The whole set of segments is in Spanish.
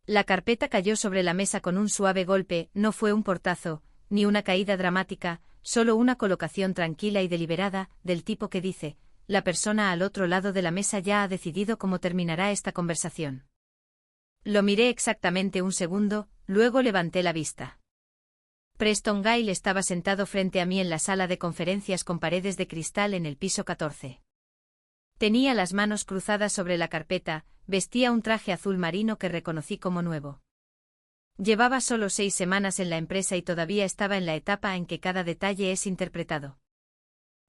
La carpeta cayó sobre la mesa con un suave golpe, no fue un portazo, ni una caída dramática, solo una colocación tranquila y deliberada, del tipo que dice, la persona al otro lado de la mesa ya ha decidido cómo terminará esta conversación. Lo miré exactamente un segundo, luego levanté la vista. Preston Gale estaba sentado frente a mí en la sala de conferencias con paredes de cristal en el piso 14. Tenía las manos cruzadas sobre la carpeta, vestía un traje azul marino que reconocí como nuevo. Llevaba solo 6 semanas en la empresa y todavía estaba en la etapa en que cada detalle es interpretado.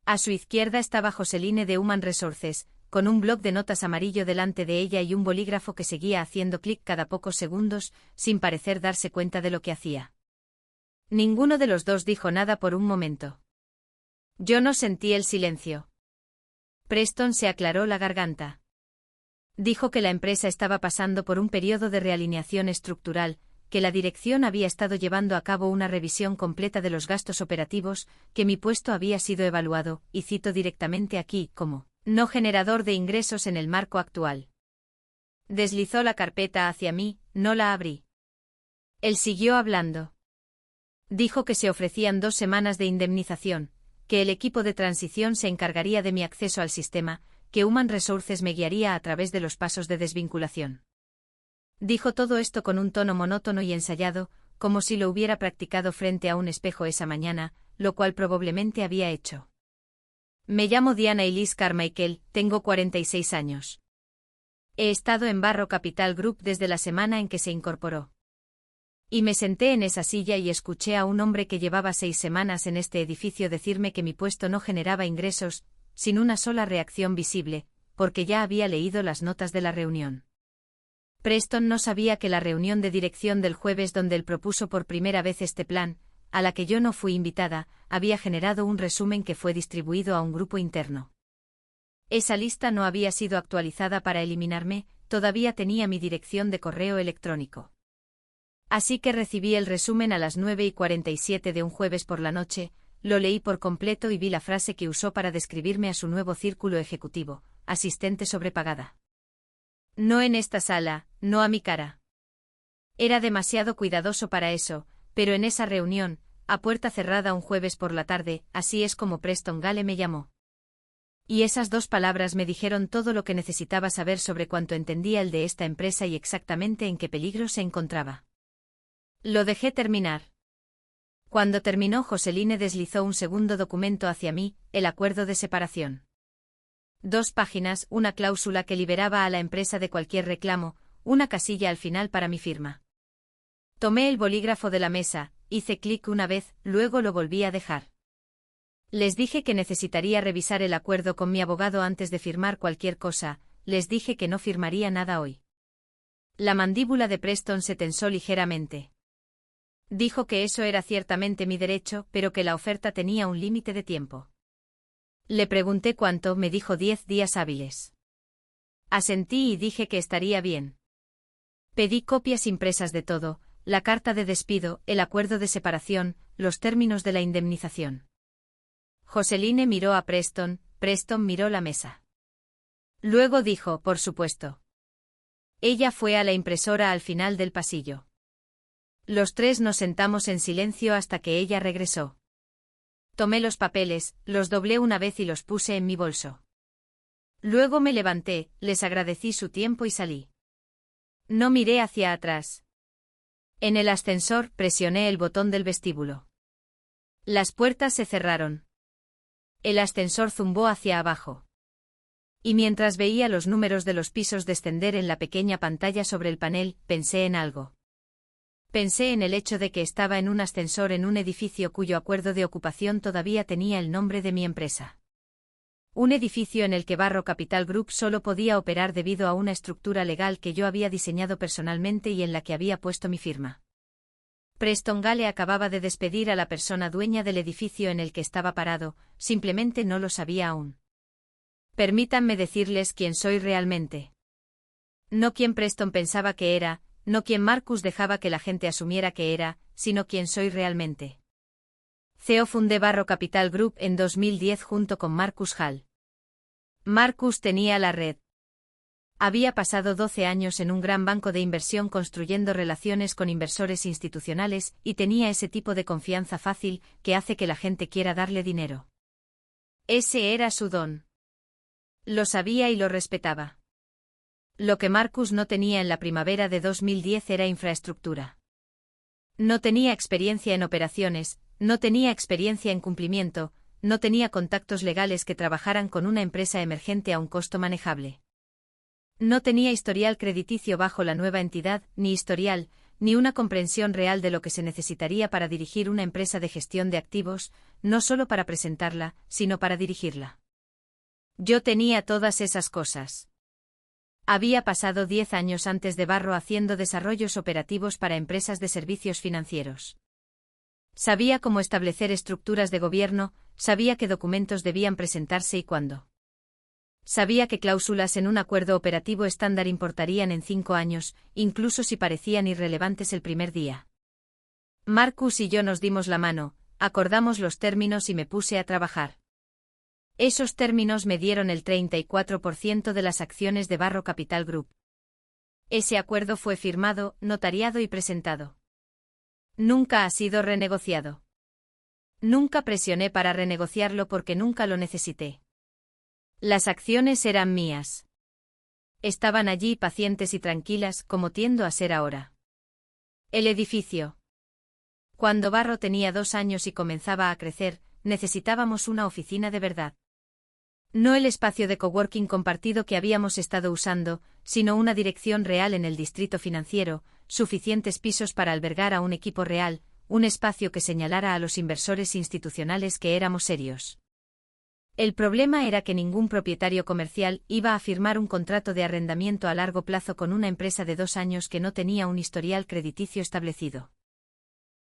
A su izquierda estaba Joseline de Human Resources, con un bloc de notas amarillo delante de ella y un bolígrafo que seguía haciendo clic cada pocos segundos, sin parecer darse cuenta de lo que hacía. Ninguno de los dos dijo nada por un momento. Yo no sentí el silencio. Preston se aclaró la garganta. Dijo que la empresa estaba pasando por un periodo de realineación estructural, que la dirección había estado llevando a cabo una revisión completa de los gastos operativos, que mi puesto había sido evaluado, y cito directamente aquí, como no generador de ingresos en el marco actual. Deslizó la carpeta hacia mí, no la abrí. Él siguió hablando. Dijo que se ofrecían 2 semanas de indemnización, que el equipo de transición se encargaría de mi acceso al sistema, que Human Resources me guiaría a través de los pasos de desvinculación. Dijo todo esto con un tono monótono y ensayado, como si lo hubiera practicado frente a un espejo esa mañana, lo cual probablemente había hecho. Me llamo Diana Elise Carmichael, tengo 46 años. He estado en Barro Capital Group desde la semana en que se incorporó. Y me senté en esa silla y escuché a un hombre que llevaba 6 semanas en este edificio decirme que mi puesto no generaba ingresos, sin una sola reacción visible, porque ya había leído las notas de la reunión. Preston no sabía que la reunión de dirección del jueves donde él propuso por primera vez este plan, a la que yo no fui invitada, había generado un resumen que fue distribuido a un grupo interno. Esa lista no había sido actualizada para eliminarme, todavía tenía mi dirección de correo electrónico. Así que recibí el resumen a las 9:47 de un jueves por la noche, lo leí por completo y vi la frase que usó para describirme a su nuevo círculo ejecutivo, asistente sobrepagada. No en esta sala, no a mi cara. Era demasiado cuidadoso para eso, pero en esa reunión, a puerta cerrada un jueves por la tarde, así es como Preston Gale me llamó. Y esas 2 palabras me dijeron todo lo que necesitaba saber sobre cuánto entendía el de esta empresa y exactamente en qué peligro se encontraba. Lo dejé terminar. Cuando terminó, Joseline deslizó un segundo documento hacia mí, el acuerdo de separación. 2 páginas, una cláusula que liberaba a la empresa de cualquier reclamo, una casilla al final para mi firma. Tomé el bolígrafo de la mesa, hice clic una vez, luego lo volví a dejar. Les dije que necesitaría revisar el acuerdo con mi abogado antes de firmar cualquier cosa, les dije que no firmaría nada hoy. La mandíbula de Preston se tensó ligeramente. Dijo que eso era ciertamente mi derecho, pero que la oferta tenía un límite de tiempo. Le pregunté cuánto, me dijo 10 días hábiles. Asentí y dije que estaría bien. Pedí copias impresas de todo, la carta de despido, el acuerdo de separación, los términos de la indemnización. Joseline miró a Preston, Preston miró la mesa. Luego dijo, por supuesto. Ella fue a la impresora al final del pasillo. Los 3 nos sentamos en silencio hasta que ella regresó. Tomé los papeles, los doblé una vez y los puse en mi bolso. Luego me levanté, les agradecí su tiempo y salí. No miré hacia atrás. En el ascensor presioné el botón del vestíbulo. Las puertas se cerraron. El ascensor zumbó hacia abajo. Y mientras veía los números de los pisos descender en la pequeña pantalla sobre el panel, pensé en algo. Pensé en el hecho de que estaba en un ascensor en un edificio cuyo acuerdo de ocupación todavía tenía el nombre de mi empresa. Un edificio en el que Barro Capital Group solo podía operar debido a una estructura legal que yo había diseñado personalmente y en la que había puesto mi firma. Preston Gale acababa de despedir a la persona dueña del edificio en el que estaba parado, simplemente no lo sabía aún. Permítanme decirles quién soy realmente. No quien Preston pensaba que era, no quien Marcus dejaba que la gente asumiera que era, sino quién soy realmente. CEO fundé Barro Capital Group en 2010 junto con Marcus Hall. Marcus tenía la red. Había pasado 12 años en un gran banco de inversión construyendo relaciones con inversores institucionales y tenía ese tipo de confianza fácil que hace que la gente quiera darle dinero. Ese era su don. Lo sabía y lo respetaba. Lo que Marcus no tenía en la primavera de 2010 era infraestructura. No tenía experiencia en operaciones, no tenía experiencia en cumplimiento, no tenía contactos legales que trabajaran con una empresa emergente a un costo manejable. No tenía historial crediticio bajo la nueva entidad, ni historial, ni una comprensión real de lo que se necesitaría para dirigir una empresa de gestión de activos, no solo para presentarla, sino para dirigirla. Yo tenía todas esas cosas. Había pasado 10 años antes de Barro haciendo desarrollos operativos para empresas de servicios financieros. Sabía cómo establecer estructuras de gobierno, sabía qué documentos debían presentarse y cuándo. Sabía que cláusulas en un acuerdo operativo estándar importarían en 5 años, incluso si parecían irrelevantes el primer día. Marcus y yo nos dimos la mano, acordamos los términos y me puse a trabajar. Esos términos me dieron el 34% de las acciones de Barro Capital Group. Ese acuerdo fue firmado, notariado y presentado. Nunca ha sido renegociado. Nunca presioné para renegociarlo porque nunca lo necesité. Las acciones eran mías. Estaban allí pacientes y tranquilas, como tiendo a ser ahora. El edificio. Cuando Barro tenía 2 años y comenzaba a crecer, necesitábamos una oficina de verdad. No el espacio de coworking compartido que habíamos estado usando, sino una dirección real en el distrito financiero, suficientes pisos para albergar a un equipo real, un espacio que señalara a los inversores institucionales que éramos serios. El problema era que ningún propietario comercial iba a firmar un contrato de arrendamiento a largo plazo con una empresa de 2 años que no tenía un historial crediticio establecido.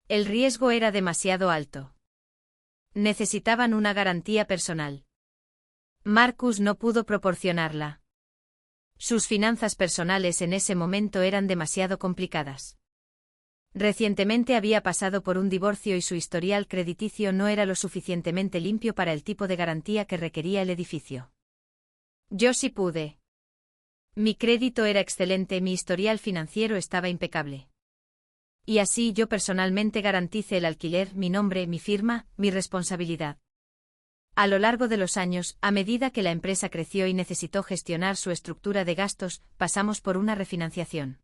El riesgo era demasiado alto. Necesitaban una garantía personal. Marcus no pudo proporcionarla. Sus finanzas personales en ese momento eran demasiado complicadas. Recientemente había pasado por un divorcio y su historial crediticio no era lo suficientemente limpio para el tipo de garantía que requería el edificio. Yo sí pude. Mi crédito era excelente, mi historial financiero estaba impecable. Y así yo personalmente garantice el alquiler, mi nombre, mi firma, mi responsabilidad. A lo largo de los años, a medida que la empresa creció y necesitó gestionar su estructura de gastos, pasamos por una refinanciación.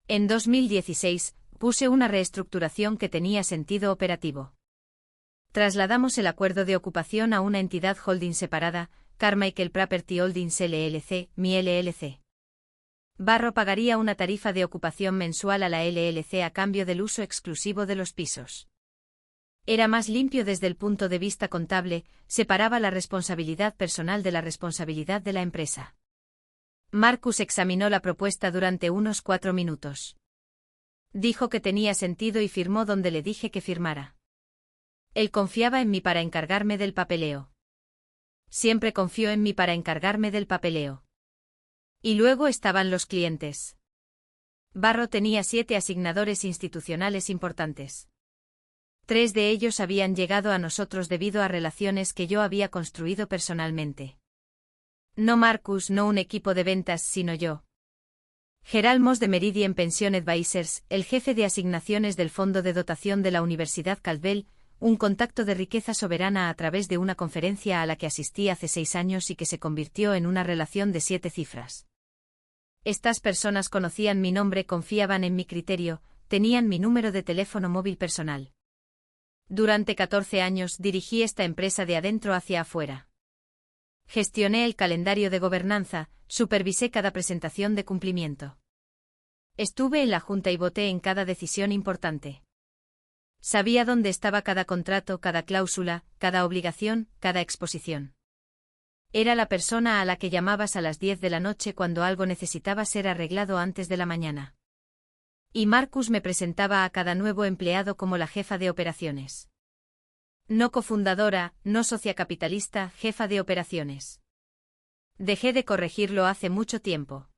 En 2016, puse una reestructuración que tenía sentido operativo. Trasladamos el acuerdo de ocupación a una entidad holding separada, Carmichael Property Holdings LLC, mi LLC. Barro pagaría una tarifa de ocupación mensual a la LLC a cambio del uso exclusivo de los pisos. Era más limpio desde el punto de vista contable, separaba la responsabilidad personal de la responsabilidad de la empresa. Marcus examinó la propuesta durante unos 4 minutos. Dijo que tenía sentido y firmó donde le dije que firmara. Él confiaba en mí para encargarme del papeleo. Siempre confió en mí para encargarme del papeleo. Y luego estaban los clientes. Barro tenía 7 asignadores institucionales importantes. 3 de ellos habían llegado a nosotros debido a relaciones que yo había construido personalmente. No Marcus, no un equipo de ventas, sino yo. Gerald Moss de Meridian Pension Advisors, el jefe de asignaciones del Fondo de Dotación de la Universidad Caldwell, un contacto de riqueza soberana a través de una conferencia a la que asistí hace 6 años y que se convirtió en una relación de 7 cifras. Estas personas conocían mi nombre, confiaban en mi criterio, tenían mi número de teléfono móvil personal. Durante 14 años dirigí esta empresa de adentro hacia afuera. Gestioné el calendario de gobernanza, supervisé cada presentación de cumplimiento. Estuve en la junta y voté en cada decisión importante. Sabía dónde estaba cada contrato, cada cláusula, cada obligación, cada exposición. Era la persona a la que llamabas a las 10 de la noche cuando algo necesitaba ser arreglado antes de la mañana. Y Marcus me presentaba a cada nuevo empleado como la jefa de operaciones. No cofundadora, no socia capitalista, jefa de operaciones. Dejé de corregirlo hace mucho tiempo.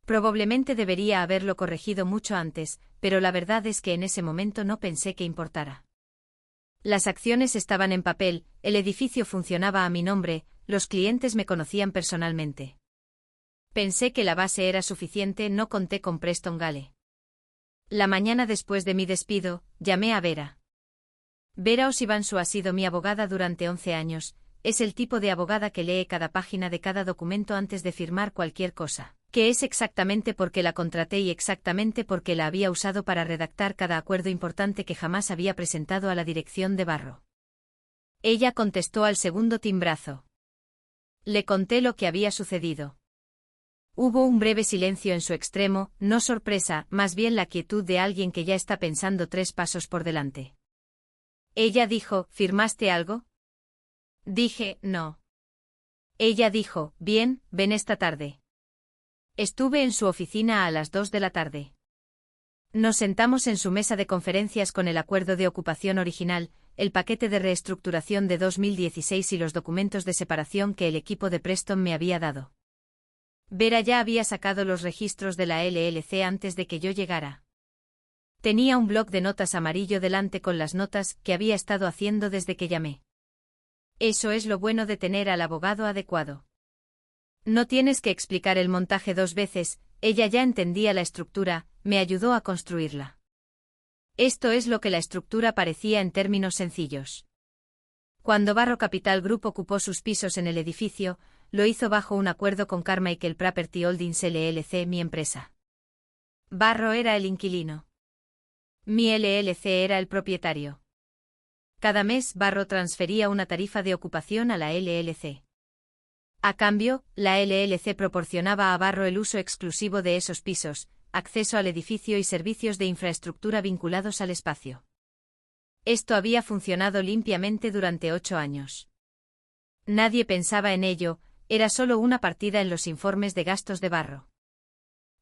Probablemente debería haberlo corregido mucho antes, pero la verdad es que en ese momento no pensé que importara. Las acciones estaban en papel, el edificio funcionaba a mi nombre, los clientes me conocían personalmente. Pensé que la base era suficiente, no conté con Preston Gale. La mañana después de mi despido, llamé a Vera. Vera Osivansu ha sido mi abogada durante 11 años, es el tipo de abogada que lee cada página de cada documento antes de firmar cualquier cosa, que es exactamente porque la contraté y exactamente porque la había usado para redactar cada acuerdo importante que jamás había presentado a la dirección de Barro. Ella contestó al segundo timbrazo. Le conté lo que había sucedido. Hubo un breve silencio en su extremo, no sorpresa, más bien la quietud de alguien que ya está pensando 3 pasos por delante. Ella dijo, ¿firmaste algo? Dije, no. Ella dijo, bien, ven esta tarde. Estuve en su oficina a las 2 de la tarde. Nos sentamos en su mesa de conferencias con el acuerdo de ocupación original, el paquete de reestructuración de 2016 y los documentos de separación que el equipo de Preston me había dado. Vera ya había sacado los registros de la LLC antes de que yo llegara. Tenía un bloc de notas amarillo delante con las notas que había estado haciendo desde que llamé. Eso es lo bueno de tener al abogado adecuado. No tienes que explicar el montaje 2 veces, ella ya entendía la estructura, me ayudó a construirla. Esto es lo que la estructura parecía en términos sencillos. Cuando Barro Capital Group ocupó sus pisos en el edificio, lo hizo bajo un acuerdo con Carmichael Property Holdings LLC, mi empresa. Barro era el inquilino. Mi LLC era el propietario. Cada mes Barro transfería una tarifa de ocupación a la LLC. A cambio, la LLC proporcionaba a Barro el uso exclusivo de esos pisos, acceso al edificio y servicios de infraestructura vinculados al espacio. Esto había funcionado limpiamente durante 8 años. Nadie pensaba en ello, era solo una partida en los informes de gastos de Barro.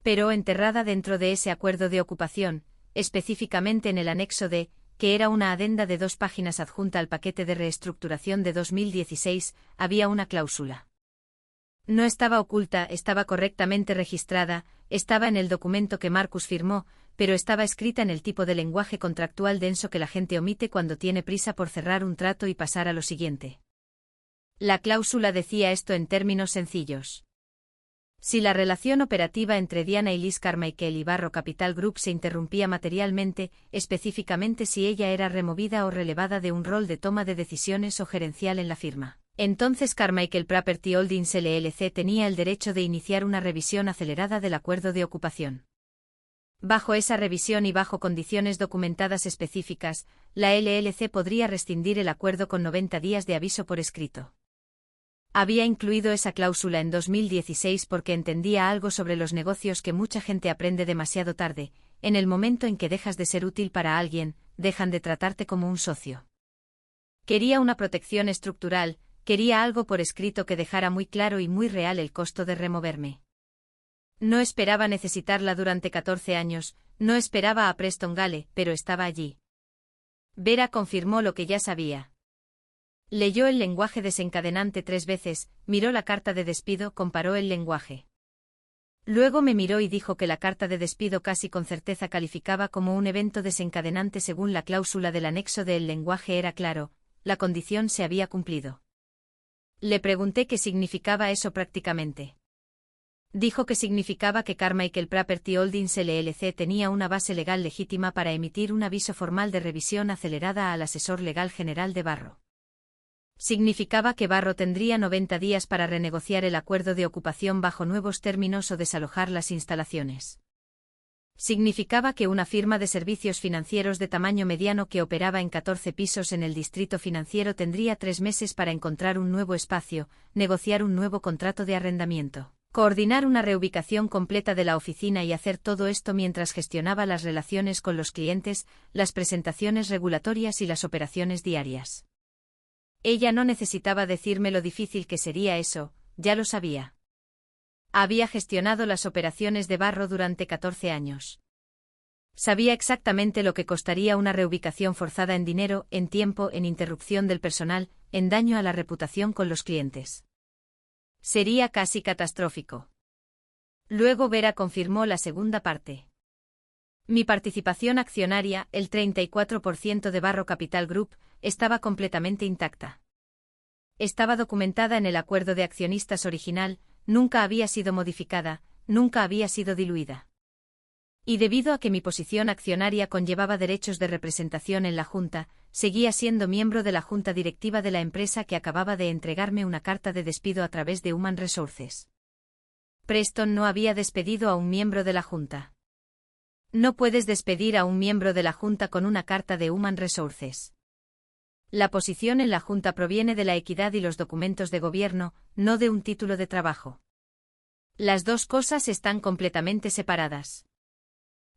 Pero enterrada dentro de ese acuerdo de ocupación, específicamente en el anexo D, que era una adenda de 2 páginas adjunta al paquete de reestructuración de 2016, había una cláusula. No estaba oculta, estaba correctamente registrada, estaba en el documento que Marcus firmó, pero estaba escrita en el tipo de lenguaje contractual denso que la gente omite cuando tiene prisa por cerrar un trato y pasar a lo siguiente. La cláusula decía esto en términos sencillos. Si la relación operativa entre Diana y Liz Carmichael y Barro Capital Group se interrumpía materialmente, específicamente si ella era removida o relevada de un rol de toma de decisiones o gerencial en la firma, entonces Carmichael Property Holdings LLC tenía el derecho de iniciar una revisión acelerada del acuerdo de ocupación. Bajo esa revisión y bajo condiciones documentadas específicas, la LLC podría rescindir el acuerdo con 90 días de aviso por escrito. Había incluido esa cláusula en 2016 porque entendía algo sobre los negocios que mucha gente aprende demasiado tarde, en el momento en que dejas de ser útil para alguien, dejan de tratarte como un socio. Quería una protección estructural, quería algo por escrito que dejara muy claro y muy real el costo de removerme. No esperaba necesitarla durante 14 años, no esperaba a Preston Gale, pero estaba allí. Vera confirmó lo que ya sabía. Leyó el lenguaje desencadenante 3 veces, miró la carta de despido, comparó el lenguaje. Luego me miró y dijo que la carta de despido casi con certeza calificaba como un evento desencadenante según la cláusula del anexo del lenguaje era claro, la condición se había cumplido. Le pregunté qué significaba eso prácticamente. Dijo que significaba que Carmichael Property Holdings LLC tenía una base legal legítima para emitir un aviso formal de revisión acelerada al asesor legal general de Barro. Significaba que Barro tendría 90 días para renegociar el acuerdo de ocupación bajo nuevos términos o desalojar las instalaciones. Significaba que una firma de servicios financieros de tamaño mediano que operaba en 14 pisos en el distrito financiero tendría 3 meses para encontrar un nuevo espacio, negociar un nuevo contrato de arrendamiento, coordinar una reubicación completa de la oficina y hacer todo esto mientras gestionaba las relaciones con los clientes, las presentaciones regulatorias y las operaciones diarias. Ella no necesitaba decirme lo difícil que sería eso, ya lo sabía. Había gestionado las operaciones de Barro durante 14 años. Sabía exactamente lo que costaría una reubicación forzada en dinero, en tiempo, en interrupción del personal, en daño a la reputación con los clientes. Sería casi catastrófico. Luego Vera confirmó la segunda parte. Mi participación accionaria, el 34% de Barro Capital Group, estaba completamente intacta. Estaba documentada en el acuerdo de accionistas original, nunca había sido modificada, nunca había sido diluida. Y debido a que mi posición accionaria conllevaba derechos de representación en la Junta, seguía siendo miembro de la Junta Directiva de la empresa que acababa de entregarme una carta de despido a través de Human Resources. Preston no había despedido a un miembro de la Junta. No puedes despedir a un miembro de la Junta con una carta de Human Resources. La posición en la Junta proviene de la equidad y los documentos de gobierno, no de un título de trabajo. Las dos cosas están completamente separadas.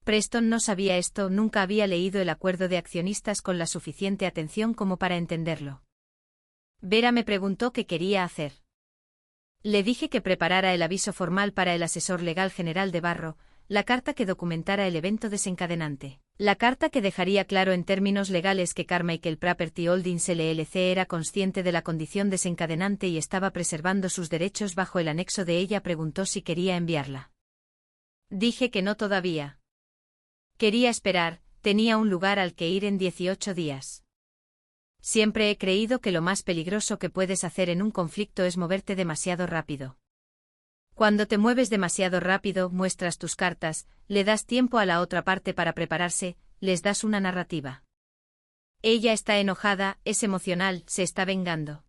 Preston no sabía esto, nunca había leído el acuerdo de accionistas con la suficiente atención como para entenderlo. Vera me preguntó qué quería hacer. Le dije que preparara el aviso formal para el asesor legal general de Barro, la carta que documentara el evento desencadenante. La carta que dejaría claro en términos legales que Carmichael Property Holdings LLC era consciente de la condición desencadenante y estaba preservando sus derechos bajo el anexo de ella. Preguntó si quería enviarla. Dije que no todavía. Quería esperar, tenía un lugar al que ir en 18 días. Siempre he creído que lo más peligroso que puedes hacer en un conflicto es moverte demasiado rápido. Cuando te mueves demasiado rápido, muestras tus cartas, le das tiempo a la otra parte para prepararse, les das una narrativa. Ella está enojada, es emocional, se está vengando.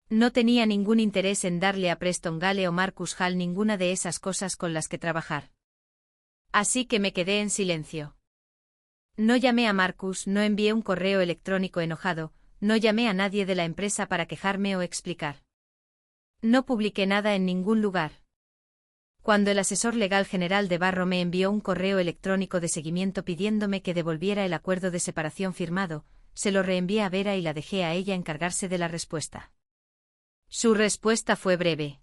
No tenía ningún interés en darle a Preston Gale o Marcus Hall ninguna de esas cosas con las que trabajar. Así que me quedé en silencio. No llamé a Marcus, no envié un correo electrónico enojado, no llamé a nadie de la empresa para quejarme o explicar. No publiqué nada en ningún lugar. Cuando el asesor legal general de Barro me envió un correo electrónico de seguimiento pidiéndome que devolviera el acuerdo de separación firmado, se lo reenvié a Vera y la dejé a ella encargarse de la respuesta. Su respuesta fue breve.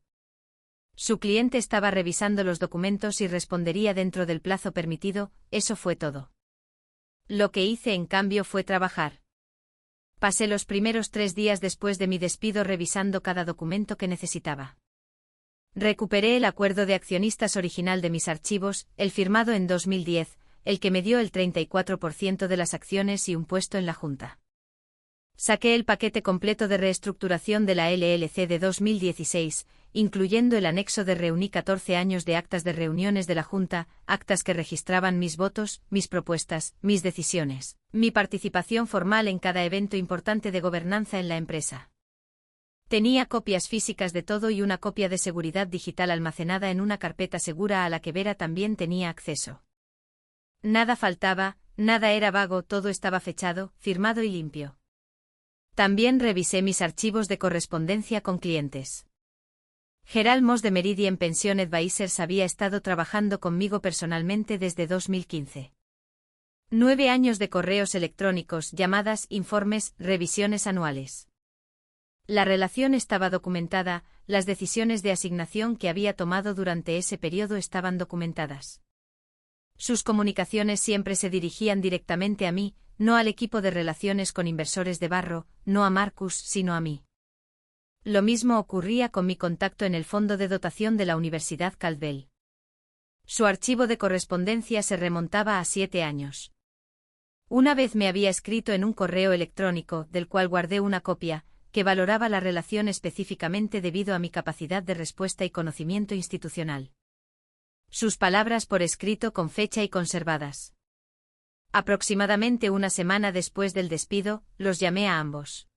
Su cliente estaba revisando los documentos y respondería dentro del plazo permitido, eso fue todo. Lo que hice en cambio fue trabajar. Pasé los primeros 3 días después de mi despido revisando cada documento que necesitaba. Recuperé el acuerdo de accionistas original de mis archivos, el firmado en 2010, el que me dio el 34% de las acciones y un puesto en la Junta. Saqué el paquete completo de reestructuración de la LLC de 2016, incluyendo el anexo de reuní 14 años de actas de reuniones de la Junta, actas que registraban mis votos, mis propuestas, mis decisiones, mi participación formal en cada evento importante de gobernanza en la empresa. Tenía copias físicas de todo y una copia de seguridad digital almacenada en una carpeta segura a la que Vera también tenía acceso. Nada faltaba, nada era vago, todo estaba fechado, firmado y limpio. También revisé mis archivos de correspondencia con clientes. Gerald Moss de Meridian Pension Advisors había estado trabajando conmigo personalmente desde 2015. 9 años de correos electrónicos, llamadas, informes, revisiones anuales. La relación estaba documentada, las decisiones de asignación que había tomado durante ese periodo estaban documentadas. Sus comunicaciones siempre se dirigían directamente a mí, no al equipo de relaciones con inversores de Barro, no a Marcus, sino a mí. Lo mismo ocurría con mi contacto en el fondo de dotación de la Universidad Caldwell. Su archivo de correspondencia se remontaba a 7 años. Una vez me había escrito en un correo electrónico, del cual guardé una copia, que valoraba la relación específicamente debido a mi capacidad de respuesta y conocimiento institucional. Sus palabras por escrito con fecha y conservadas. Aproximadamente una semana después del despido, los llamé a ambos.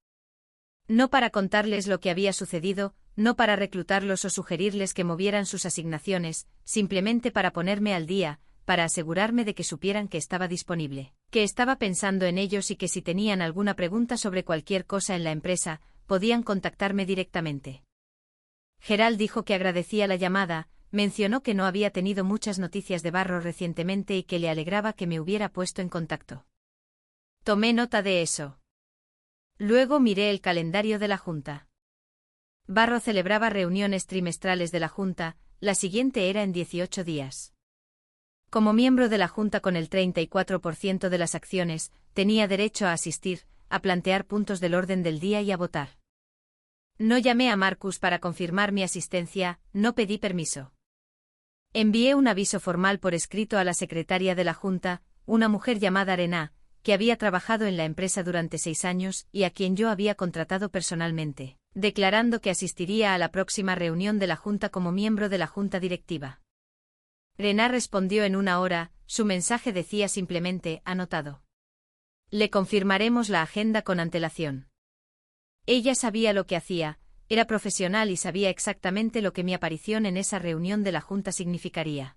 No para contarles lo que había sucedido, no para reclutarlos o sugerirles que movieran sus asignaciones, simplemente para ponerme al día, para asegurarme de que supieran que estaba disponible, que estaba pensando en ellos y que si tenían alguna pregunta sobre cualquier cosa en la empresa, podían contactarme directamente. Gerald dijo que agradecía la llamada, mencionó que no había tenido muchas noticias de Barro recientemente y que le alegraba que me hubiera puesto en contacto. Tomé nota de eso. Luego miré el calendario de la Junta. Barro celebraba reuniones trimestrales de la Junta, la siguiente era en 18 días. Como miembro de la Junta con el 34% de las acciones, tenía derecho a asistir, a plantear puntos del orden del día y a votar. No llamé a Marcus para confirmar mi asistencia, no pedí permiso. Envié un aviso formal por escrito a la secretaria de la Junta, una mujer llamada Arena, que había trabajado en la empresa durante 6 años y a quien yo había contratado personalmente. declarando que asistiría a la próxima reunión de la Junta como miembro de la Junta Directiva. Renard respondió en 1 hora, su mensaje decía simplemente, anotado. Le confirmaremos la agenda con antelación. Ella sabía lo que hacía, era profesional y sabía exactamente lo que mi aparición en esa reunión de la Junta significaría.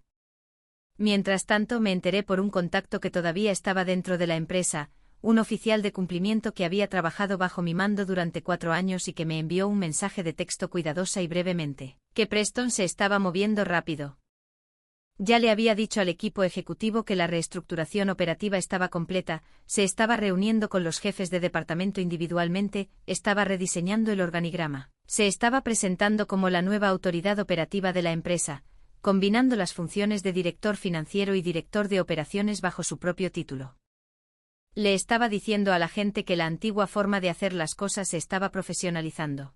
Mientras tanto me enteré por un contacto que todavía estaba dentro de la empresa, un oficial de cumplimiento que había trabajado bajo mi mando durante 4 años y que me envió un mensaje de texto cuidadosa y brevemente, que Preston se estaba moviendo rápido. Ya le había dicho al equipo ejecutivo que la reestructuración operativa estaba completa, se estaba reuniendo con los jefes de departamento individualmente, estaba rediseñando el organigrama, se estaba presentando como la nueva autoridad operativa de la empresa, combinando las funciones de director financiero y director de operaciones bajo su propio título. Le estaba diciendo a la gente que la antigua forma de hacer las cosas se estaba profesionalizando.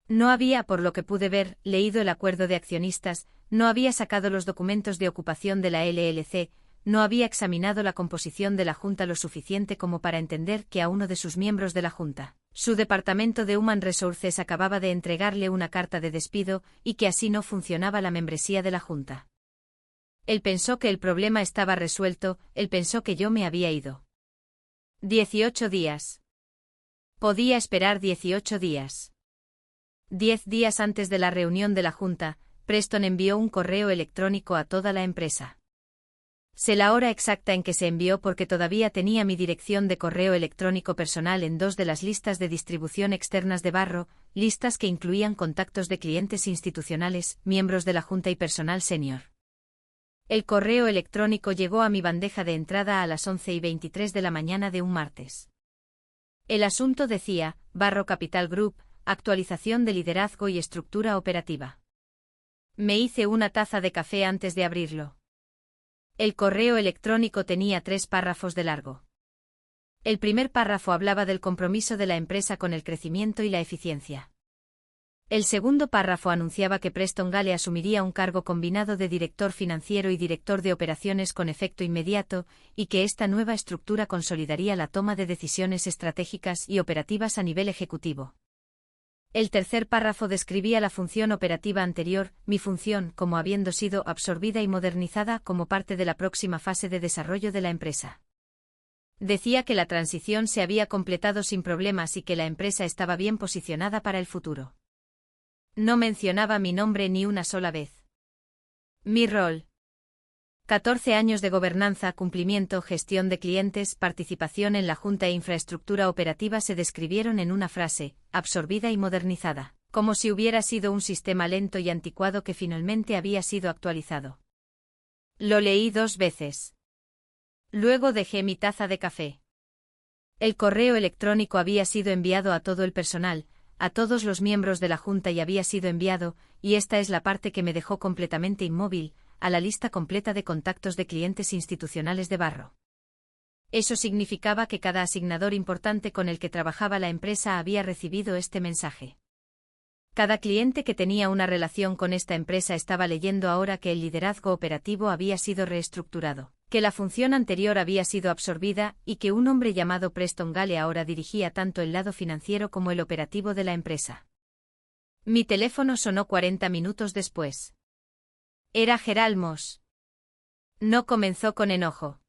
No había, por lo que pude ver, leído el acuerdo de accionistas, no había sacado los documentos de ocupación de la LLC, no había examinado la composición de la Junta lo suficiente como para entender que a uno de sus miembros de la Junta, su departamento de Human Resources acababa de entregarle una carta de despido y que así no funcionaba la membresía de la Junta. Él pensó que el problema estaba resuelto, él pensó que yo me había ido. 18 días. Podía esperar 18 días. 10 días antes de la reunión de la Junta, Preston envió un correo electrónico a toda la empresa. Sé la hora exacta en que se envió porque todavía tenía mi dirección de correo electrónico personal en 2 de las listas de distribución externas de Barro, listas que incluían contactos de clientes institucionales, miembros de la Junta y personal senior. El correo electrónico llegó a mi bandeja de entrada a las 11:23 de la mañana de un martes. El asunto decía, Barro Capital Group, actualización de liderazgo y estructura operativa. Me hice una taza de café antes de abrirlo. El correo electrónico tenía 3 párrafos de largo. El primer párrafo hablaba del compromiso de la empresa con el crecimiento y la eficiencia. El segundo párrafo anunciaba que Preston Gale asumiría un cargo combinado de director financiero y director de operaciones con efecto inmediato, y que esta nueva estructura consolidaría la toma de decisiones estratégicas y operativas a nivel ejecutivo. El tercer párrafo describía la función operativa anterior, mi función, como habiendo sido absorbida y modernizada como parte de la próxima fase de desarrollo de la empresa. Decía que la transición se había completado sin problemas y que la empresa estaba bien posicionada para el futuro. No mencionaba mi nombre ni una sola vez. Mi rol. 14 años de gobernanza, cumplimiento, gestión de clientes, participación en la Junta e infraestructura operativa se describieron en una frase, absorbida y modernizada, como si hubiera sido un sistema lento y anticuado que finalmente había sido actualizado. Lo leí 2 veces. Luego dejé mi taza de café. El correo electrónico había sido enviado a todo el personal, a todos los miembros de la Junta y había sido enviado, y esta es la parte que me dejó completamente inmóvil, a la lista completa de contactos de clientes institucionales de Barro. Eso significaba que cada asignador importante con el que trabajaba la empresa había recibido este mensaje. Cada cliente que tenía una relación con esta empresa estaba leyendo ahora que el liderazgo operativo había sido reestructurado, que la función anterior había sido absorbida y que un hombre llamado Preston Gale ahora dirigía tanto el lado financiero como el operativo de la empresa. Mi teléfono sonó 40 minutos después. Era Gerald Moss. No comenzó con enojo.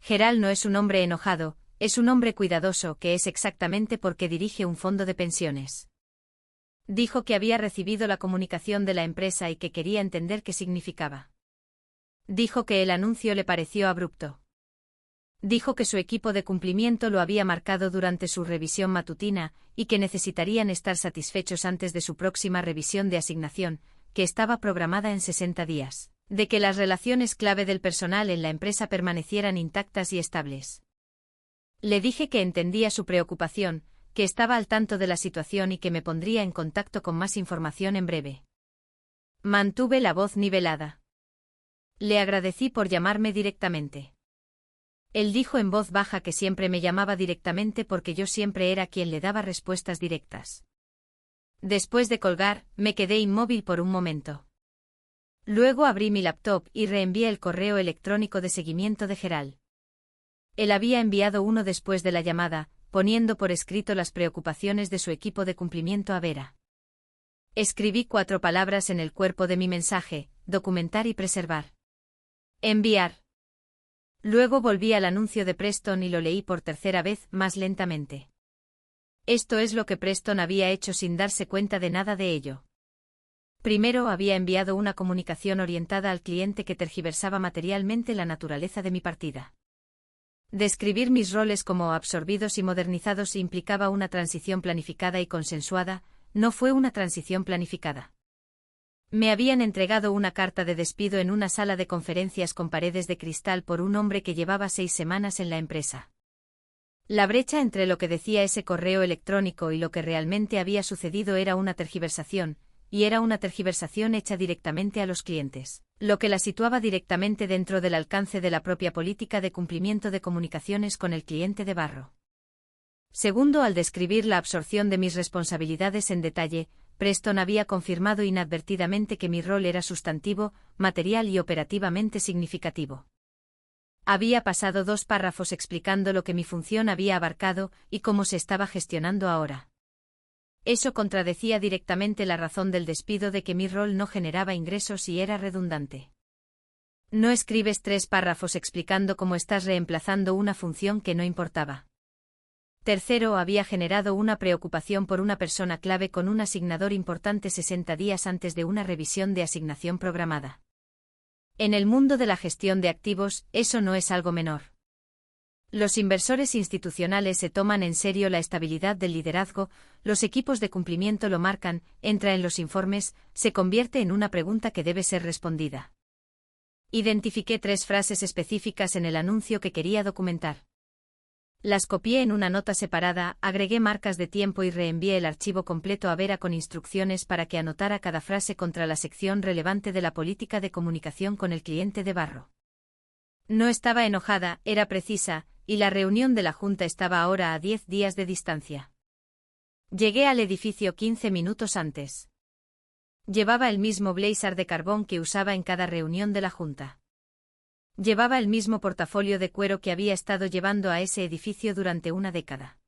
Gerald no es un hombre enojado, es un hombre cuidadoso que es exactamente porque dirige un fondo de pensiones. Dijo que había recibido la comunicación de la empresa y que quería entender qué significaba. Dijo que el anuncio le pareció abrupto. Dijo que su equipo de cumplimiento lo había marcado durante su revisión matutina y que necesitarían estar satisfechos antes de su próxima revisión de asignación, que estaba programada en 60 días, de que las relaciones clave del personal en la empresa permanecieran intactas y estables. Le dije que entendía su preocupación, que estaba al tanto de la situación y que me pondría en contacto con más información en breve. Mantuve la voz nivelada. Le agradecí por llamarme directamente. Él dijo en voz baja que siempre me llamaba directamente porque yo siempre era quien le daba respuestas directas. Después de colgar, me quedé inmóvil por un momento. Luego abrí mi laptop y reenvié el correo electrónico de seguimiento de Gerald. Él había enviado uno después de la llamada, poniendo por escrito las preocupaciones de su equipo de cumplimiento a Vera. Escribí 4 palabras en el cuerpo de mi mensaje: documentar y preservar. Enviar. Luego volví al anuncio de Preston y lo leí por tercera vez, más lentamente. Esto es lo que Preston había hecho sin darse cuenta de nada de ello. Primero había enviado una comunicación orientada al cliente que tergiversaba materialmente la naturaleza de mi partida. Describir mis roles como absorbidos y modernizados implicaba una transición planificada y consensuada, no fue una transición planificada. Me habían entregado una carta de despido en una sala de conferencias con paredes de cristal por un hombre que llevaba 6 semanas en la empresa. La brecha entre lo que decía ese correo electrónico y lo que realmente había sucedido era una tergiversación, y era una tergiversación hecha directamente a los clientes, lo que la situaba directamente dentro del alcance de la propia política de cumplimiento de comunicaciones con el cliente de Barro. Segundo, al describir la absorción de mis responsabilidades en detalle, Preston había confirmado inadvertidamente que mi rol era sustantivo, material y operativamente significativo. Había pasado 2 párrafos explicando lo que mi función había abarcado y cómo se estaba gestionando ahora. Eso contradecía directamente la razón del despido de que mi rol no generaba ingresos y era redundante. No escribes 3 párrafos explicando cómo estás reemplazando una función que no importaba. Tercero, había generado una preocupación por una persona clave con un asignador importante 60 días antes de una revisión de asignación programada. En el mundo de la gestión de activos, eso no es algo menor. Los inversores institucionales se toman en serio la estabilidad del liderazgo, los equipos de cumplimiento lo marcan, entra en los informes, se convierte en una pregunta que debe ser respondida. Identifiqué 3 frases específicas en el anuncio que quería documentar. Las copié en una nota separada, agregué marcas de tiempo y reenvié el archivo completo a Vera con instrucciones para que anotara cada frase contra la sección relevante de la política de comunicación con el cliente de Barro. No estaba enojada, era precisa, y la reunión de la junta estaba ahora a 10 días de distancia. Llegué al edificio 15 minutos antes. Llevaba el mismo blazer de carbón que usaba en cada reunión de la junta. Llevaba el mismo portafolio de cuero que había estado llevando a ese edificio durante una década.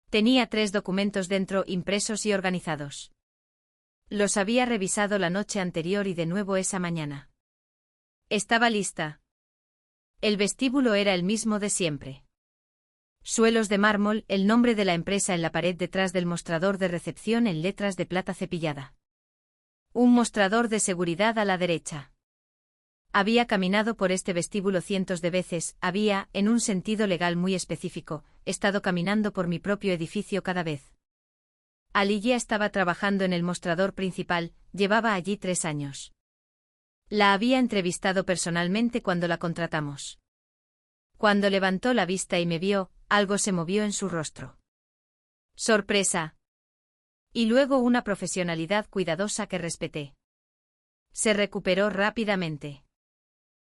Tenía 3 documentos dentro, impresos y organizados. Los había revisado la noche anterior y de nuevo esa mañana. Estaba lista. El vestíbulo era el mismo de siempre. Suelos de mármol, el nombre de la empresa en la pared detrás del mostrador de recepción en letras de plata cepillada. Un mostrador de seguridad a la derecha. Había caminado por este vestíbulo cientos de veces, había, en un sentido legal muy específico, estado caminando por mi propio edificio cada vez. Alicia estaba trabajando en el mostrador principal, llevaba allí 3 años. La había entrevistado personalmente cuando la contratamos. Cuando levantó la vista y me vio, algo se movió en su rostro. Sorpresa. Y luego una profesionalidad cuidadosa que respeté. Se recuperó rápidamente.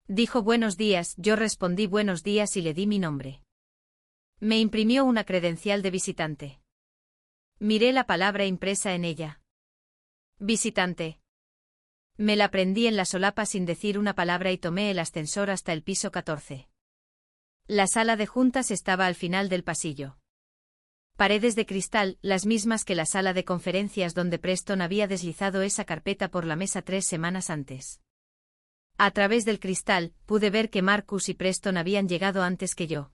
Dijo buenos días, yo respondí buenos días y le di mi nombre. Me imprimió una credencial de visitante. Miré la palabra impresa en ella. Visitante. Me la prendí en la solapa sin decir una palabra y tomé el ascensor hasta el piso 14. La sala de juntas estaba al final del pasillo. Paredes de cristal, las mismas que la sala de conferencias donde Preston había deslizado esa carpeta por la mesa 3 semanas antes. A través del cristal, pude ver que Marcus y Preston habían llegado antes que yo.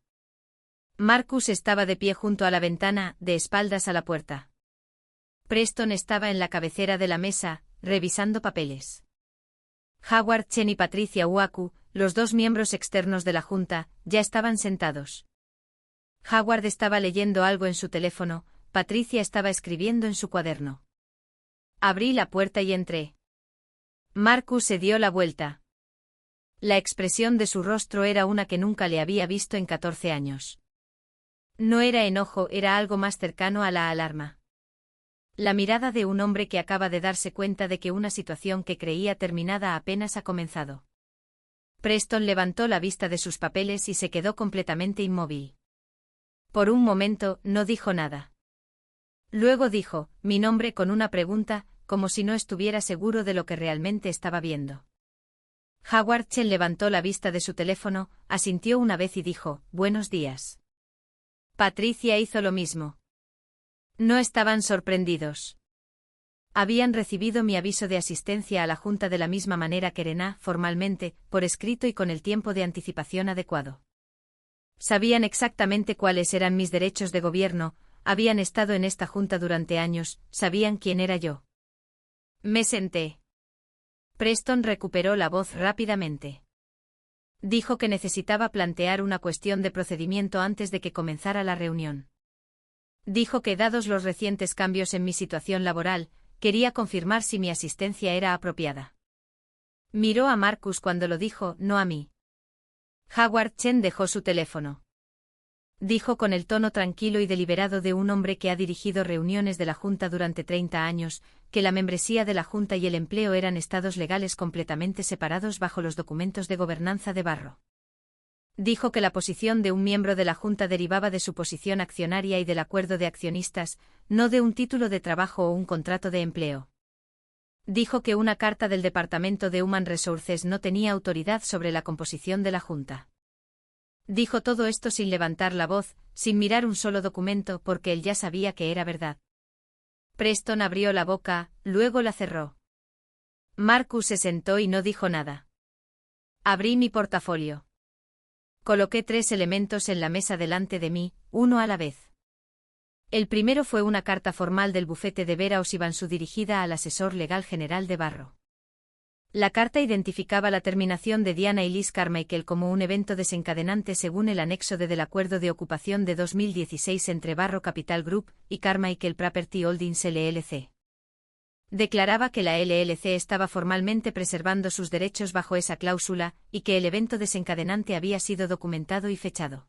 Marcus estaba de pie junto a la ventana, de espaldas a la puerta. Preston estaba en la cabecera de la mesa, revisando papeles. Howard Chen y Patricia Uaku, los 2 miembros externos de la junta, ya estaban sentados. Howard estaba leyendo algo en su teléfono, Patricia estaba escribiendo en su cuaderno. Abrí la puerta y entré. Marcus se dio la vuelta. La expresión de su rostro era una que nunca le había visto en 14 años. No era enojo, era algo más cercano a la alarma. La mirada de un hombre que acaba de darse cuenta de que una situación que creía terminada apenas ha comenzado. Preston levantó la vista de sus papeles y se quedó completamente inmóvil. Por un momento, no dijo nada. Luego dijo, mi nombre con una pregunta, como si no estuviera seguro de lo que realmente estaba viendo. Howard Chen levantó la vista de su teléfono, asintió una vez y dijo, buenos días. Patricia hizo lo mismo. No estaban sorprendidos. Habían recibido mi aviso de asistencia a la Junta de la misma manera que Rená, formalmente, por escrito y con el tiempo de anticipación adecuado. Sabían exactamente cuáles eran mis derechos de gobierno, habían estado en esta Junta durante años, sabían quién era yo. Me senté. Preston recuperó la voz rápidamente. Dijo que necesitaba plantear una cuestión de procedimiento antes de que comenzara la reunión. Dijo que, dados los recientes cambios en mi situación laboral, quería confirmar si mi asistencia era apropiada. Miró a Marcus cuando lo dijo, no a mí. Howard Chen dejó su teléfono. Dijo con el tono tranquilo y deliberado de un hombre que ha dirigido reuniones de la Junta durante 30 años, que la membresía de la Junta y el empleo eran estados legales completamente separados bajo los documentos de gobernanza de Barro. Dijo que la posición de un miembro de la Junta derivaba de su posición accionaria y del acuerdo de accionistas, no de un título de trabajo o un contrato de empleo. Dijo que una carta del Departamento de Human Resources no tenía autoridad sobre la composición de la Junta. Dijo todo esto sin levantar la voz, sin mirar un solo documento porque él ya sabía que era verdad. Preston abrió la boca, luego la cerró. Marcus se sentó y no dijo nada. Abrí mi portafolio. Coloqué 3 elementos en la mesa delante de mí, uno a la vez. El primero fue una carta formal del bufete de Vera Osibansu dirigida al asesor legal general de Barro. La carta identificaba la terminación de Diana y Liz Carmichael como un evento desencadenante según el anexo D del acuerdo de ocupación de 2016 entre Barro Capital Group y Carmichael Property Holdings LLC. Declaraba que la LLC estaba formalmente preservando sus derechos bajo esa cláusula, y que el evento desencadenante había sido documentado y fechado.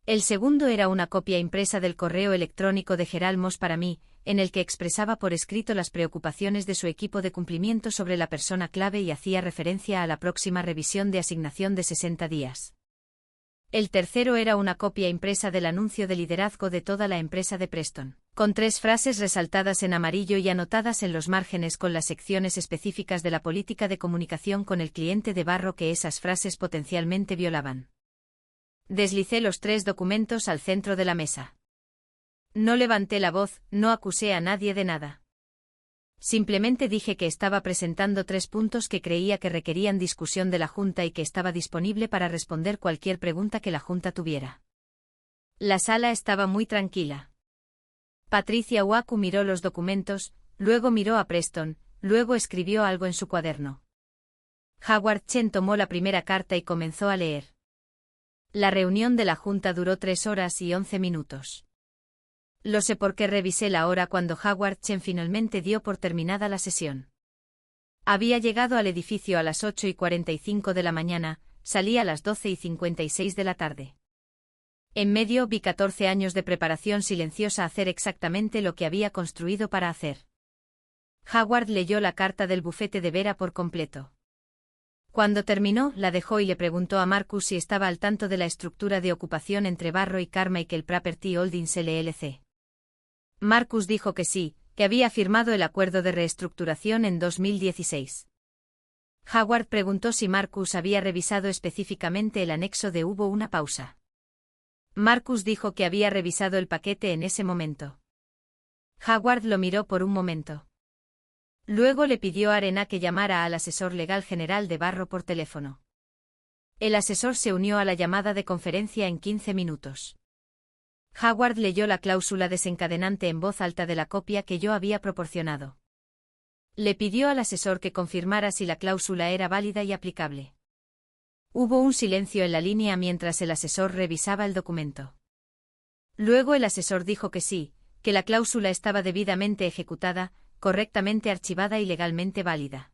El segundo era una copia impresa del correo electrónico de Gerald Moss para mí, en el que expresaba por escrito las preocupaciones de su equipo de cumplimiento sobre la persona clave y hacía referencia a la próxima revisión de asignación de 60 días. El tercero era una copia impresa del anuncio de liderazgo de toda la empresa de Preston, con 3 frases resaltadas en amarillo y anotadas en los márgenes con las secciones específicas de la política de comunicación con el cliente de Barro que esas frases potencialmente violaban. Deslicé los 3 documentos al centro de la mesa. No levanté la voz, no acusé a nadie de nada. Simplemente dije que estaba presentando 3 puntos que creía que requerían discusión de la Junta y que estaba disponible para responder cualquier pregunta que la Junta tuviera. La sala estaba muy tranquila. Patricia Waku miró los documentos, luego miró a Preston, luego escribió algo en su cuaderno. Howard Chen tomó la primera carta y comenzó a leer. La reunión de la Junta duró 3 horas y 11 minutos. Lo sé porque revisé la hora cuando Howard Chen finalmente dio por terminada la sesión. Había llegado al edificio a las 8:45 de la mañana, salí a las 12:56 de la tarde. En medio vi 14 años de preparación silenciosa hacer exactamente lo que había construido para hacer. Howard leyó la carta del bufete de Vera por completo. Cuando terminó, la dejó y le preguntó a Marcus si estaba al tanto de la estructura de ocupación entre Barro y Carmichael Property Holdings LLC. Marcus dijo que sí, que había firmado el acuerdo de reestructuración en 2016. Howard preguntó si Marcus había revisado específicamente el anexo de Hubo una pausa. Marcus dijo que había revisado el paquete en ese momento. Howard lo miró por un momento. Luego le pidió a Arena que llamara al asesor legal general de Barro por teléfono. El asesor se unió a la llamada de conferencia en 15 minutos. Howard leyó la cláusula desencadenante en voz alta de la copia que yo había proporcionado. Le pidió al asesor que confirmara si la cláusula era válida y aplicable. Hubo un silencio en la línea mientras el asesor revisaba el documento. Luego el asesor dijo que sí, que la cláusula estaba debidamente ejecutada, correctamente archivada y legalmente válida.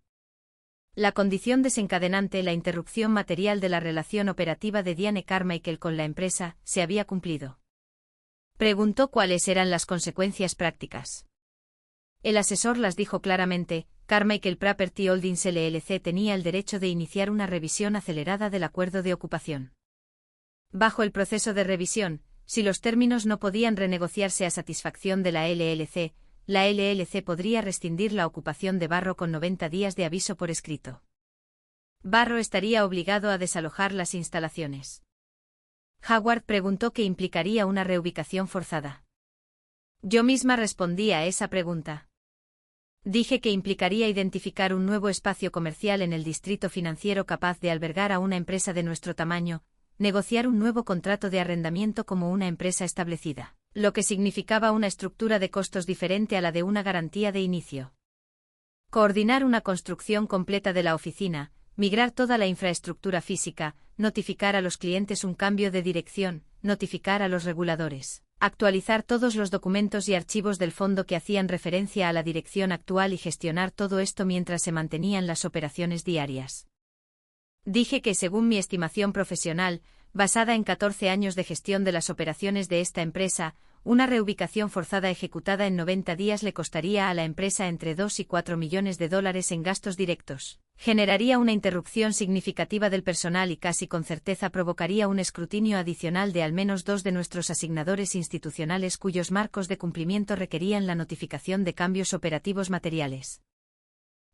La condición desencadenante, la interrupción material de la relación operativa de Diane Carmichael con la empresa, se había cumplido. Preguntó cuáles eran las consecuencias prácticas. El asesor las dijo claramente. Carmichael Property Holdings LLC tenía el derecho de iniciar una revisión acelerada del acuerdo de ocupación. Bajo el proceso de revisión, si los términos no podían renegociarse a satisfacción de la LLC podría rescindir la ocupación de Barro con 90 días de aviso por escrito. Barro estaría obligado a desalojar las instalaciones. Howard preguntó qué implicaría una reubicación forzada. Yo misma respondí a esa pregunta. Dije que implicaría identificar un nuevo espacio comercial en el distrito financiero capaz de albergar a una empresa de nuestro tamaño, negociar un nuevo contrato de arrendamiento como una empresa establecida, lo que significaba una estructura de costos diferente a la de una garantía de inicio. Coordinar una construcción completa de la oficina, migrar toda la infraestructura física, notificar a los clientes un cambio de dirección, notificar a los reguladores, actualizar todos los documentos y archivos del fondo que hacían referencia a la dirección actual y gestionar todo esto mientras se mantenían las operaciones diarias. Dije que según mi estimación profesional, basada en 14 años de gestión de las operaciones de esta empresa, una reubicación forzada ejecutada en 90 días le costaría a la empresa entre 2 y 4 millones de dólares en gastos directos. Generaría una interrupción significativa del personal y casi con certeza provocaría un escrutinio adicional de al menos 2 de nuestros asignadores institucionales cuyos marcos de cumplimiento requerían la notificación de cambios operativos materiales.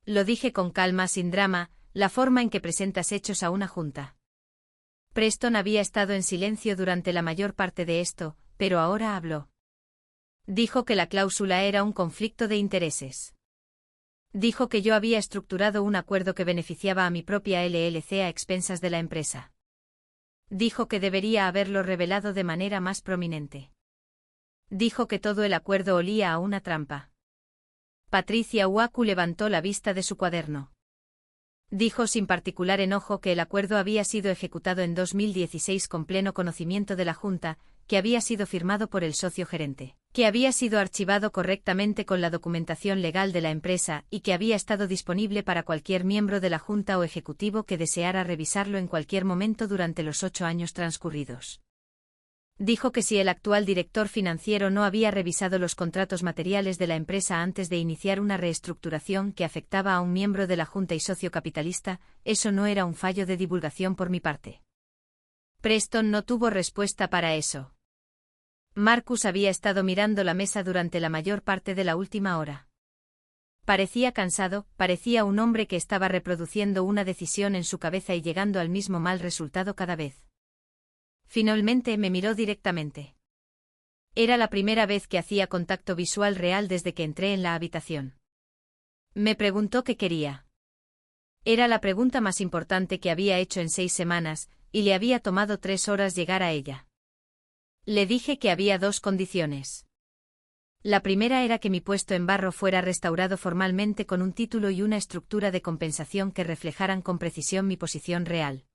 Lo dije con calma, sin drama, la forma en que presentas hechos a una junta. Preston había estado en silencio durante la mayor parte de esto, pero ahora habló. Dijo que la cláusula era un conflicto de intereses. Dijo que yo había estructurado un acuerdo que beneficiaba a mi propia LLC a expensas de la empresa. Dijo que debería haberlo revelado de manera más prominente. Dijo que todo el acuerdo olía a una trampa. Patricia Uaku levantó la vista de su cuaderno. Dijo sin particular enojo que el acuerdo había sido ejecutado en 2016 con pleno conocimiento de la Junta, que había sido firmado por el socio gerente, que había sido archivado correctamente con la documentación legal de la empresa y que había estado disponible para cualquier miembro de la Junta o ejecutivo que deseara revisarlo en cualquier momento durante los 8 años transcurridos. Dijo que si el actual director financiero no había revisado los contratos materiales de la empresa antes de iniciar una reestructuración que afectaba a un miembro de la Junta y socio capitalista, eso no era un fallo de divulgación por mi parte. Preston no tuvo respuesta para eso. Marcus había estado mirando la mesa durante la mayor parte de la última hora. Parecía cansado, parecía un hombre que estaba reproduciendo una decisión en su cabeza y llegando al mismo mal resultado cada vez. Finalmente me miró directamente. Era la primera vez que hacía contacto visual real desde que entré en la habitación. Me preguntó qué quería. Era la pregunta más importante que había hecho en 6 semanas, y le había tomado 3 horas llegar a ella. Le dije que había 2 condiciones. La primera era que mi puesto en Barro fuera restaurado formalmente con un título y una estructura de compensación que reflejaran con precisión mi posición real.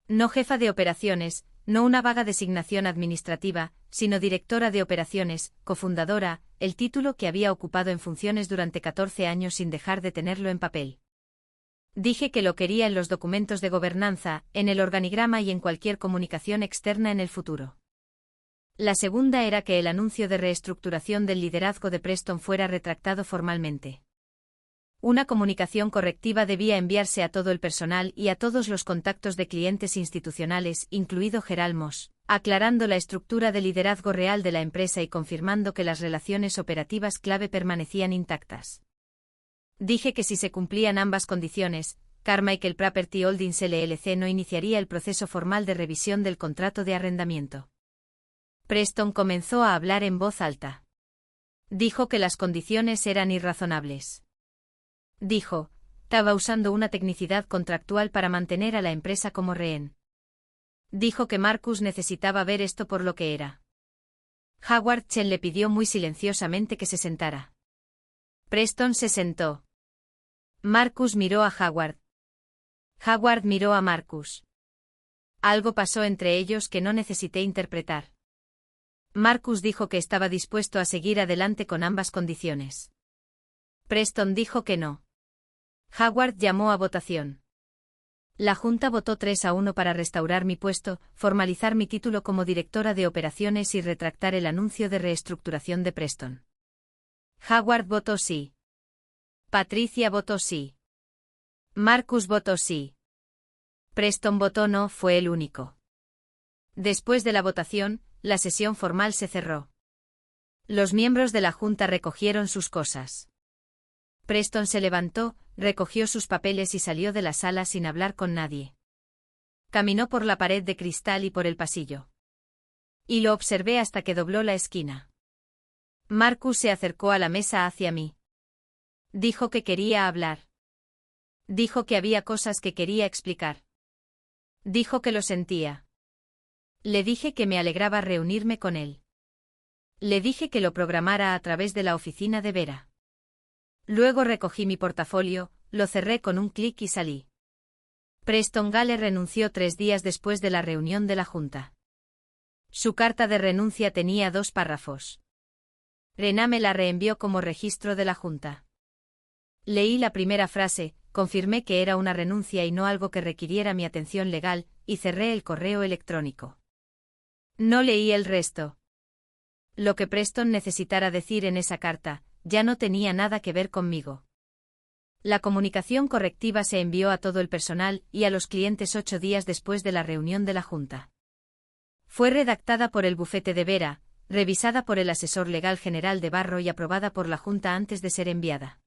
No jefa de operaciones, no una vaga designación administrativa, sino directora de operaciones, cofundadora, el título que había ocupado en funciones durante 14 años sin dejar de tenerlo en papel. Dije que lo quería en los documentos de gobernanza, en el organigrama y en cualquier comunicación externa en el futuro. La segunda era que el anuncio de reestructuración del liderazgo de Preston fuera retractado formalmente. Una comunicación correctiva debía enviarse a todo el personal y a todos los contactos de clientes institucionales, incluido Gerald Moss, aclarando la estructura de liderazgo real de la empresa y confirmando que las relaciones operativas clave permanecían intactas. Dije que si se cumplían ambas condiciones, Carmichael Property Holdings LLC no iniciaría el proceso formal de revisión del contrato de arrendamiento. Preston comenzó a hablar en voz alta. Dijo que las condiciones eran irrazonables. Dijo, estaba usando una tecnicidad contractual para mantener a la empresa como rehén. Dijo que Marcus necesitaba ver esto por lo que era. Howard Chen le pidió muy silenciosamente que se sentara. Preston se sentó. Marcus miró a Howard. Howard miró a Marcus. Algo pasó entre ellos que no necesité interpretar. Marcus dijo que estaba dispuesto a seguir adelante con ambas condiciones. Preston dijo que no. Howard llamó a votación. La Junta votó 3-1 para restaurar mi puesto, formalizar mi título como directora de operaciones y retractar el anuncio de reestructuración de Preston. Howard votó sí. Patricia votó sí. Marcus votó sí. Preston votó no, fue el único. Después de la votación, la sesión formal se cerró. Los miembros de la Junta recogieron sus cosas. Preston se levantó, recogió sus papeles y salió de la sala sin hablar con nadie. Caminó por la pared de cristal y por el pasillo. Y lo observé hasta que dobló la esquina. Marcus se acercó a la mesa hacia mí. Dijo que quería hablar. Dijo que había cosas que quería explicar. Dijo que lo sentía. Le dije que me alegraba reunirme con él. Le dije que lo programara a través de la oficina de Vera. Luego recogí mi portafolio, lo cerré con un clic y salí. Preston Gale renunció 3 días después de la reunión de la Junta. Su carta de renuncia tenía 2 párrafos. Rená me la reenvió como registro de la Junta. Leí la primera frase, confirmé que era una renuncia y no algo que requiriera mi atención legal, y cerré el correo electrónico. No leí el resto. Lo que Preston necesitara decir en esa carta, ya no tenía nada que ver conmigo. La comunicación correctiva se envió a todo el personal y a los clientes 8 días después de la reunión de la Junta. Fue redactada por el bufete de Vera, revisada por el asesor legal general de Barro y aprobada por la Junta antes de ser enviada.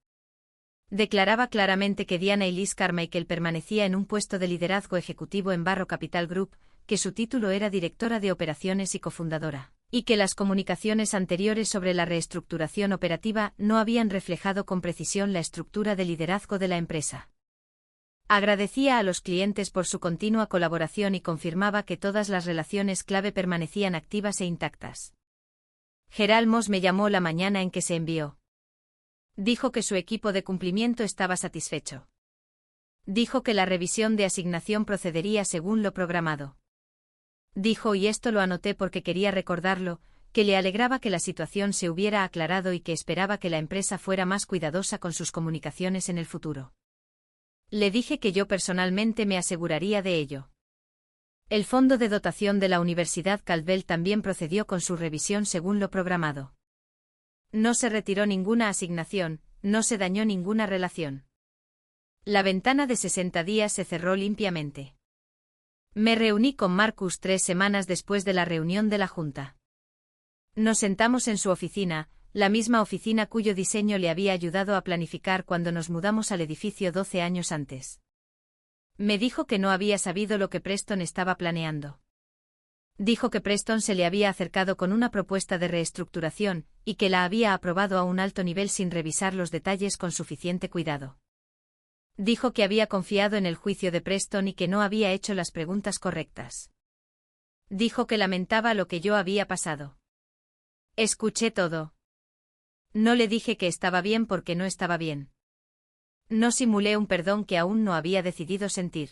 Declaraba claramente que Diana Elise Carmichael permanecía en un puesto de liderazgo ejecutivo en Barro Capital Group, que su título era directora de operaciones y cofundadora, y que las comunicaciones anteriores sobre la reestructuración operativa no habían reflejado con precisión la estructura de liderazgo de la empresa. Agradecía a los clientes por su continua colaboración y confirmaba que todas las relaciones clave permanecían activas e intactas. Gerald Moss me llamó la mañana en que se envió. Dijo que su equipo de cumplimiento estaba satisfecho. Dijo que la revisión de asignación procedería según lo programado. Dijo, y esto lo anoté porque quería recordarlo, que le alegraba que la situación se hubiera aclarado y que esperaba que la empresa fuera más cuidadosa con sus comunicaciones en el futuro. Le dije que yo personalmente me aseguraría de ello. El fondo de dotación de la Universidad Caldwell también procedió con su revisión según lo programado. No se retiró ninguna asignación, no se dañó ninguna relación. La ventana de 60 días se cerró limpiamente. Me reuní con Marcus 3 semanas después de la reunión de la Junta. Nos sentamos en su oficina, la misma oficina cuyo diseño le había ayudado a planificar cuando nos mudamos al edificio 12 años antes. Me dijo que no había sabido lo que Preston estaba planeando. Dijo que Preston se le había acercado con una propuesta de reestructuración, y que la había aprobado a un alto nivel sin revisar los detalles con suficiente cuidado. Dijo que había confiado en el juicio de Preston y que no había hecho las preguntas correctas. Dijo que lamentaba lo que yo había pasado. Escuché todo. No le dije que estaba bien porque no estaba bien. No simulé un perdón que aún no había decidido sentir.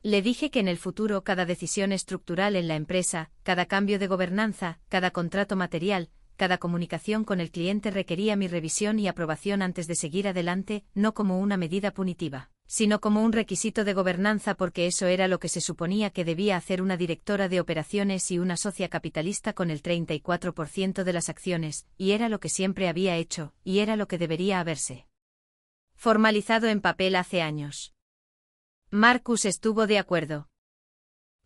Le dije que en el futuro cada decisión estructural en la empresa, cada cambio de gobernanza, cada contrato material, cada comunicación con el cliente requería mi revisión y aprobación antes de seguir adelante, no como una medida punitiva, sino como un requisito de gobernanza porque eso era lo que se suponía que debía hacer una directora de operaciones y una socia capitalista con el 34% de las acciones, y era lo que siempre había hecho, y era lo que debería haberse formalizado en papel hace años. Marcus estuvo de acuerdo.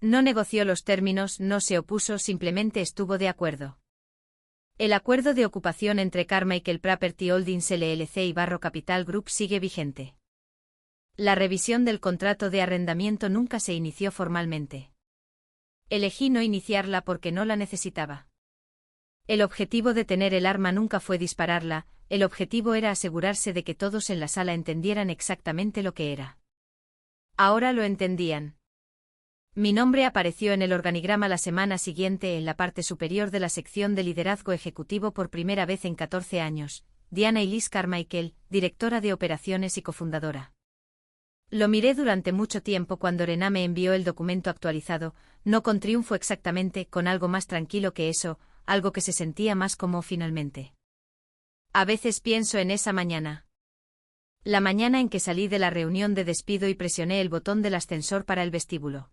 No negoció los términos, no se opuso, simplemente estuvo de acuerdo. El acuerdo de ocupación entre Carmichael Property Holdings LLC y Barro Capital Group sigue vigente. La revisión del contrato de arrendamiento nunca se inició formalmente. Elegí no iniciarla porque no la necesitaba. El objetivo de tener el arma nunca fue dispararla, el objetivo era asegurarse de que todos en la sala entendieran exactamente lo que era. Ahora lo entendían. Mi nombre apareció en el organigrama la semana siguiente en la parte superior de la sección de liderazgo ejecutivo por primera vez en 14 años, Diana Elise Carmichael, directora de operaciones y cofundadora. Lo miré durante mucho tiempo cuando Rená me envió el documento actualizado, no con triunfo exactamente, con algo más tranquilo que eso, algo que se sentía más como finalmente. A veces pienso en esa mañana. La mañana en que salí de la reunión de despido y presioné el botón del ascensor para el vestíbulo.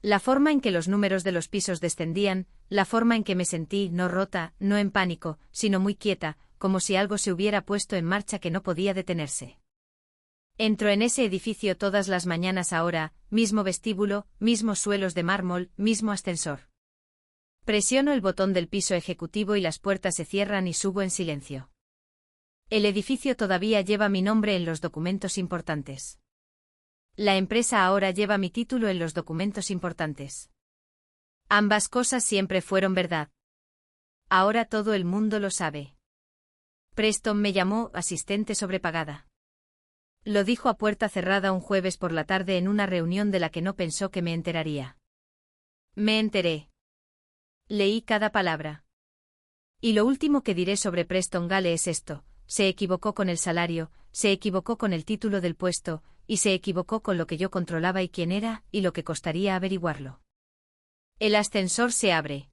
La forma en que los números de los pisos descendían, la forma en que me sentí, no rota, no en pánico, sino muy quieta, como si algo se hubiera puesto en marcha que no podía detenerse. Entro en ese edificio todas las mañanas ahora, mismo vestíbulo, mismos suelos de mármol, mismo ascensor. Presiono el botón del piso ejecutivo y las puertas se cierran y subo en silencio. El edificio todavía lleva mi nombre en los documentos importantes. La empresa ahora lleva mi título en los documentos importantes. Ambas cosas siempre fueron verdad. Ahora todo el mundo lo sabe. Preston me llamó asistente sobrepagada. Lo dijo a puerta cerrada un jueves por la tarde en una reunión de la que no pensó que me enteraría. Me enteré. Leí cada palabra. Y lo último que diré sobre Preston Gale es esto: se equivocó con el salario, se equivocó con el título del puesto, y se equivocó con lo que yo controlaba y quién era, y lo que costaría averiguarlo. El ascensor se abre.